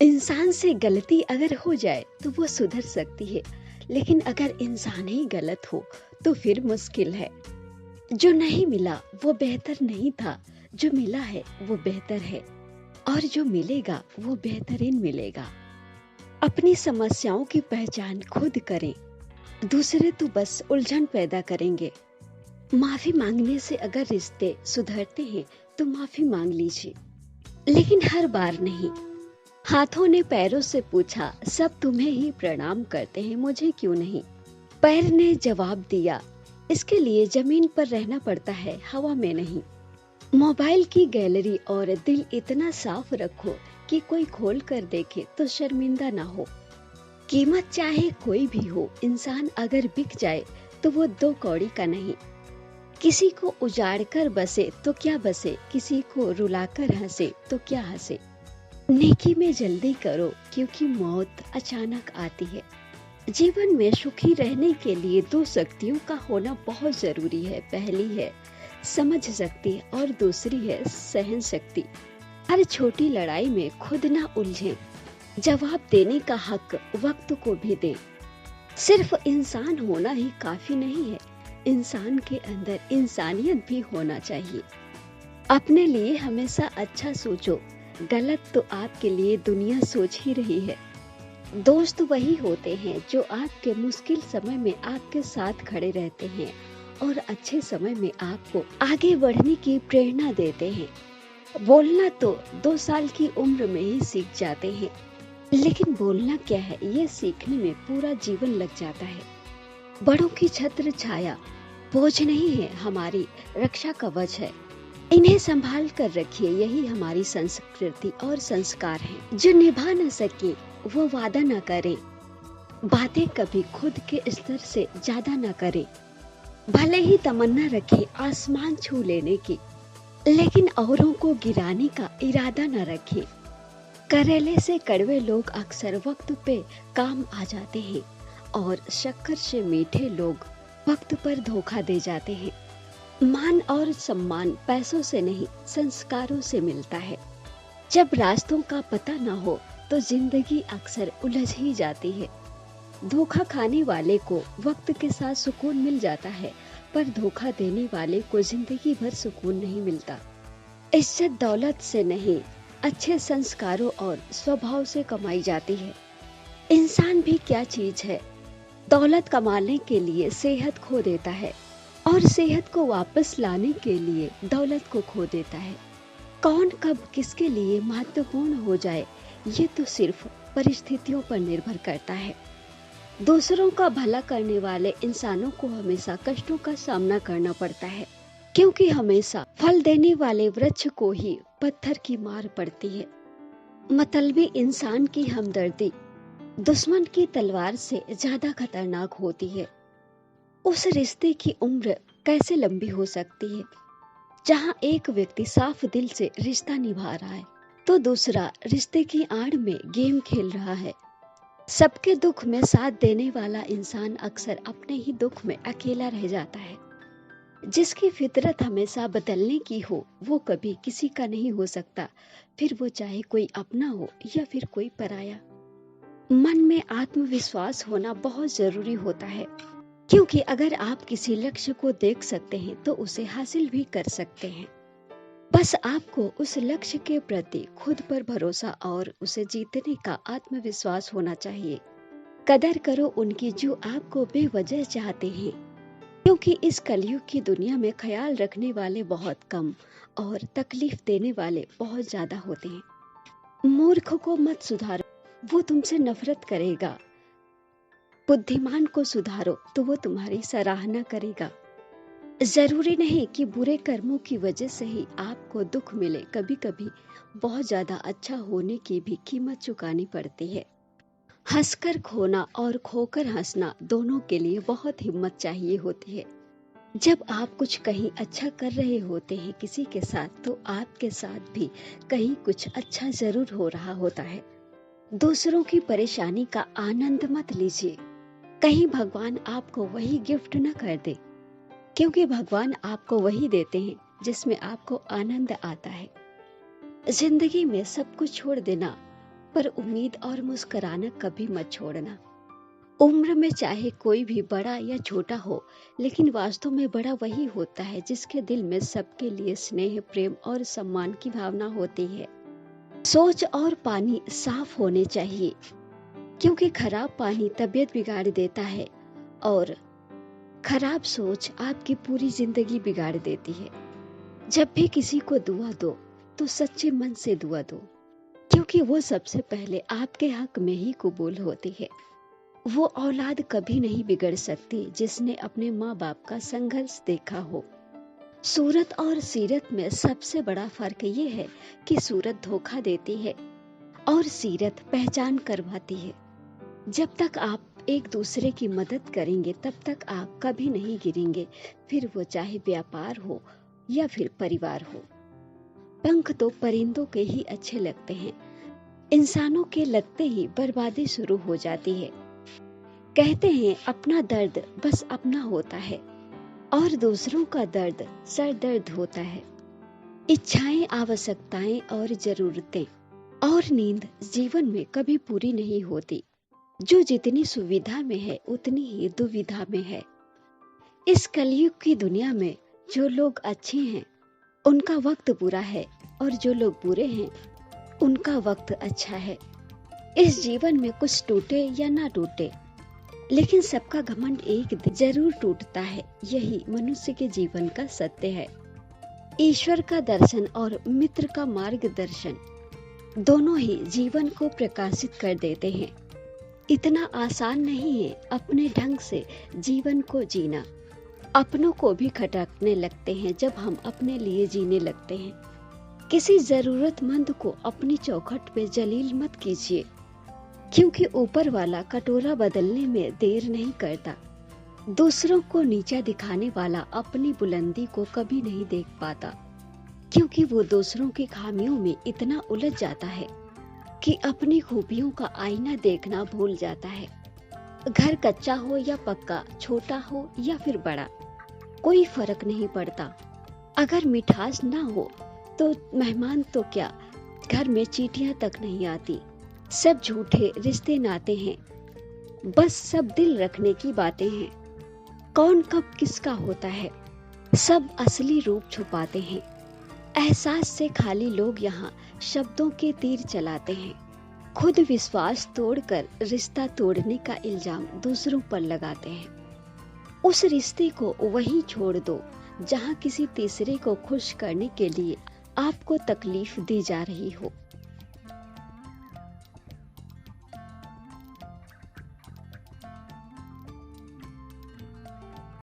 इंसान से गलती अगर हो जाए तो वो सुधर सकती है, लेकिन अगर इंसान ही गलत हो तो फिर मुश्किल है। जो नहीं मिला वो बेहतर नहीं था, जो मिला है वो बेहतर है, और जो मिलेगा वो बेहतरीन मिलेगा। अपनी समस्याओं की पहचान खुद करें, दूसरे तो बस उलझन पैदा करेंगे। माफी मांगने से अगर रिश्ते सुधरते हैं तो माफी मांग लीजिए, लेकिन हर बार नहीं। हाथों ने पैरों से पूछा, सब तुम्हें ही प्रणाम करते हैं, मुझे क्यों नहीं। पैर ने जवाब दिया, इसके लिए जमीन पर रहना पड़ता है, हवा में नहीं। मोबाइल की गैलरी और दिल इतना साफ रखो कि कोई खोल कर देखे तो शर्मिंदा ना हो। कीमत चाहे कोई भी हो, इंसान अगर बिक जाए तो वो दो कौड़ी का नहीं। किसी को उजाड़ कर बसे तो क्या बसे, किसी को रुलाकर हंसे तो क्या हंसे। नेकी में जल्दी करो क्योंकि मौत अचानक आती है। जीवन में सुखी रहने के लिए दो शक्तियों का होना बहुत जरूरी है। पहली है समझ शक्ति और दूसरी है सहन शक्ति। हर छोटी लड़ाई में खुद ना उलझें, जवाब देने का हक वक्त को भी दें। सिर्फ इंसान होना ही काफी नहीं है, इंसान के अंदर इंसानियत भी होना चाहिए। अपने लिए हमेशा अच्छा सोचो, गलत तो आपके लिए दुनिया सोच ही रही है। दोस्त वही होते हैं जो आपके मुश्किल समय में आपके साथ खड़े रहते हैं और अच्छे समय में आपको आगे बढ़ने की प्रेरणा देते हैं। बोलना तो 2 साल की उम्र में ही सीख जाते हैं, लेकिन बोलना क्या है ये सीखने में पूरा जीवन लग जाता है। बड़ों की छत्र छाया बोझ नहीं है, हमारी रक्षा कवच है। इन्हें संभाल कर रखिए, यही हमारी संस्कृति और संस्कार है। जो निभा न सके वो वादा न करे, बातें कभी खुद के स्तर से ज्यादा न करे। भले ही तमन्ना रखे आसमान छू लेने की, लेकिन औरों को गिराने का इरादा न रखे। करेले से कड़वे लोग अक्सर वक्त पे काम आ जाते हैं और शक्कर से मीठे लोग वक्त पर धोखा दे जाते हैं। मान और सम्मान पैसों से नहीं, संस्कारों से मिलता है। जब रास्तों का पता न हो तो जिंदगी अक्सर उलझ ही जाती है। धोखा खाने वाले को वक्त के साथ सुकून मिल जाता है, पर धोखा देने वाले को जिंदगी भर सुकून नहीं मिलता। इज्जत दौलत से नहीं, अच्छे संस्कारों और स्वभाव से कमाई जाती है। इंसान भी क्या चीज है, दौलत कमाने के लिए सेहत खो देता है और सेहत को वापस लाने के लिए दौलत को खो देता है। कौन कब किसके लिए महत्वपूर्ण हो जाए ये तो सिर्फ परिस्थितियों पर निर्भर करता है। दूसरों का भला करने वाले इंसानों को हमेशा कष्टों का सामना करना पड़ता है, क्योंकि हमेशा फल देने वाले वृक्ष को ही पत्थर की मार पड़ती है। मतलबी इंसान की हमदर्दी दुश्मन की तलवार से ज्यादा खतरनाक होती है। उस रिश्ते की उम्र कैसे लंबी हो सकती है जहां एक व्यक्ति साफ दिल से रिश्ता निभा रहा है तो दूसरा रिश्ते की आड़ में गेम खेल रहा है। सबके दुख में साथ देने वाला इंसान अक्सर अपने ही दुख में अकेला रह जाता है। जिसकी फितरत हमेशा बदलने की हो वो कभी किसी का नहीं हो सकता, फिर वो चाहे कोई अपना हो या फिर कोई पराया। मन में आत्मविश्वास होना बहुत जरूरी होता है, क्योंकि अगर आप किसी लक्ष्य को देख सकते हैं तो उसे हासिल भी कर सकते हैं। बस आपको उस लक्ष्य के प्रति खुद पर भरोसा और उसे जीतने का आत्मविश्वास होना चाहिए। कदर करो उनकी जो आपको बेवजह चाहते हैं, क्योंकि इस कलयुग की दुनिया में ख्याल रखने वाले बहुत कम और तकलीफ देने वाले बहुत ज्यादा होते हैं। मूर्ख को मत सुधारो, वो तुमसे नफरत करेगा। बुद्धिमान को सुधारो तो वो तुम्हारी सराहना करेगा। जरूरी नहीं कि बुरे कर्मों की वजह से ही आपको दुख मिले, कभी कभी बहुत ज्यादा अच्छा होने की भी कीमत चुकानी पड़ती है। हंसकर खोना और खोकर हंसना दोनों के लिए बहुत हिम्मत चाहिए होती है। जब आप कुछ कहीं अच्छा कर रहे होते हैं किसी के साथ, तो आपके साथ भी कहीं कुछ अच्छा जरूर हो रहा होता है। दूसरों की परेशानी का आनंद मत लीजिए, कहीं भगवान आपको वही गिफ्ट न कर दे, क्योंकि भगवान आपको वही देते हैं जिसमें आपको आनंद आता है। जिंदगी में सब कुछ छोड़ देना पर उम्मीद और मुस्कुराना कभी मत छोड़ना। उम्र में चाहे कोई भी बड़ा या छोटा हो, लेकिन वास्तव में बड़ा वही होता है जिसके दिल में सबके लिए स्नेह, प्रेम और सम्मान की भावना होती है। सोच और पानी साफ होने चाहिए, क्योंकि खराब पानी तबीयत बिगाड़ देता है और खराब सोच आपकी पूरी जिंदगी बिगाड़ देती है। जब भी किसी को दुआ दो तो सच्चे मन से दुआ दो, क्योंकि वो सबसे पहले आपके हक में ही कबूल होती है। वो औलाद कभी नहीं बिगड़ सकती जिसने अपने माँ बाप का संघर्ष देखा हो। सूरत और सीरत में सबसे बड़ा फर्क ये है कि सूरत धोखा देती है और सीरत पहचान करवाती है। जब तक आप एक दूसरे की मदद करेंगे तब तक आप कभी नहीं गिरेंगे, फिर वो चाहे व्यापार हो या फिर परिवार हो। पंख तो परिंदों के ही अच्छे लगते हैं, इंसानों के लगते ही बर्बादी शुरू हो जाती है। कहते हैं अपना दर्द बस अपना होता है और दूसरों का दर्द सर दर्द होता है। इच्छाएं, आवश्यकताएं और जरूरतें और नींद जीवन में कभी पूरी नहीं होती। जो जितनी सुविधा में है उतनी ही दुविधा में है। इस कलयुग की दुनिया में जो लोग अच्छे हैं उनका वक्त बुरा है और जो लोग बुरे हैं उनका वक्त अच्छा है। इस जीवन में कुछ टूटे या ना टूटे, लेकिन सबका घमंड एक दिन जरूर टूटता है। यही मनुष्य के जीवन का सत्य है। ईश्वर का दर्शन और मित्र का मार्गदर्शन दोनों ही जीवन को प्रकाशित कर देते हैं। इतना आसान नहीं है अपने ढंग से जीवन को जीना। अपनों को भी खटकने लगते हैं जब हम अपने लिए जीने लगते हैं। किसी जरूरतमंद को अपनी चौखट पे जलील मत कीजिए, क्योंकि ऊपर वाला कटोरा बदलने में देर नहीं करता। दूसरों को नीचा दिखाने वाला अपनी बुलंदी को कभी नहीं देख पाता, क्योंकि वो दूसरों की खामियों में इतना उलझ जाता है कि अपनी खूबियों का आईना देखना भूल जाता है। घर कच्चा हो या पक्का, छोटा हो या फिर बड़ा, कोई फर्क नहीं पड़ता। अगर मिठास ना हो तो मेहमान तो क्या, घर में चींटियां तक नहीं आती। सब झूठे रिश्ते नाते हैं, बस सब दिल रखने की बातें हैं। कौन कब किसका होता है, सब असली रूप छुपाते हैं। एहसास से खाली लोग यहाँ शब्दों के तीर चलाते हैं। खुद विश्वास तोड़कर रिश्ता तोड़ने का इल्जाम दूसरों पर लगाते हैं। उस रिश्ते को वहीं छोड़ दो जहाँ किसी तीसरे को खुश करने के लिए आपको तकलीफ दी जा रही हो।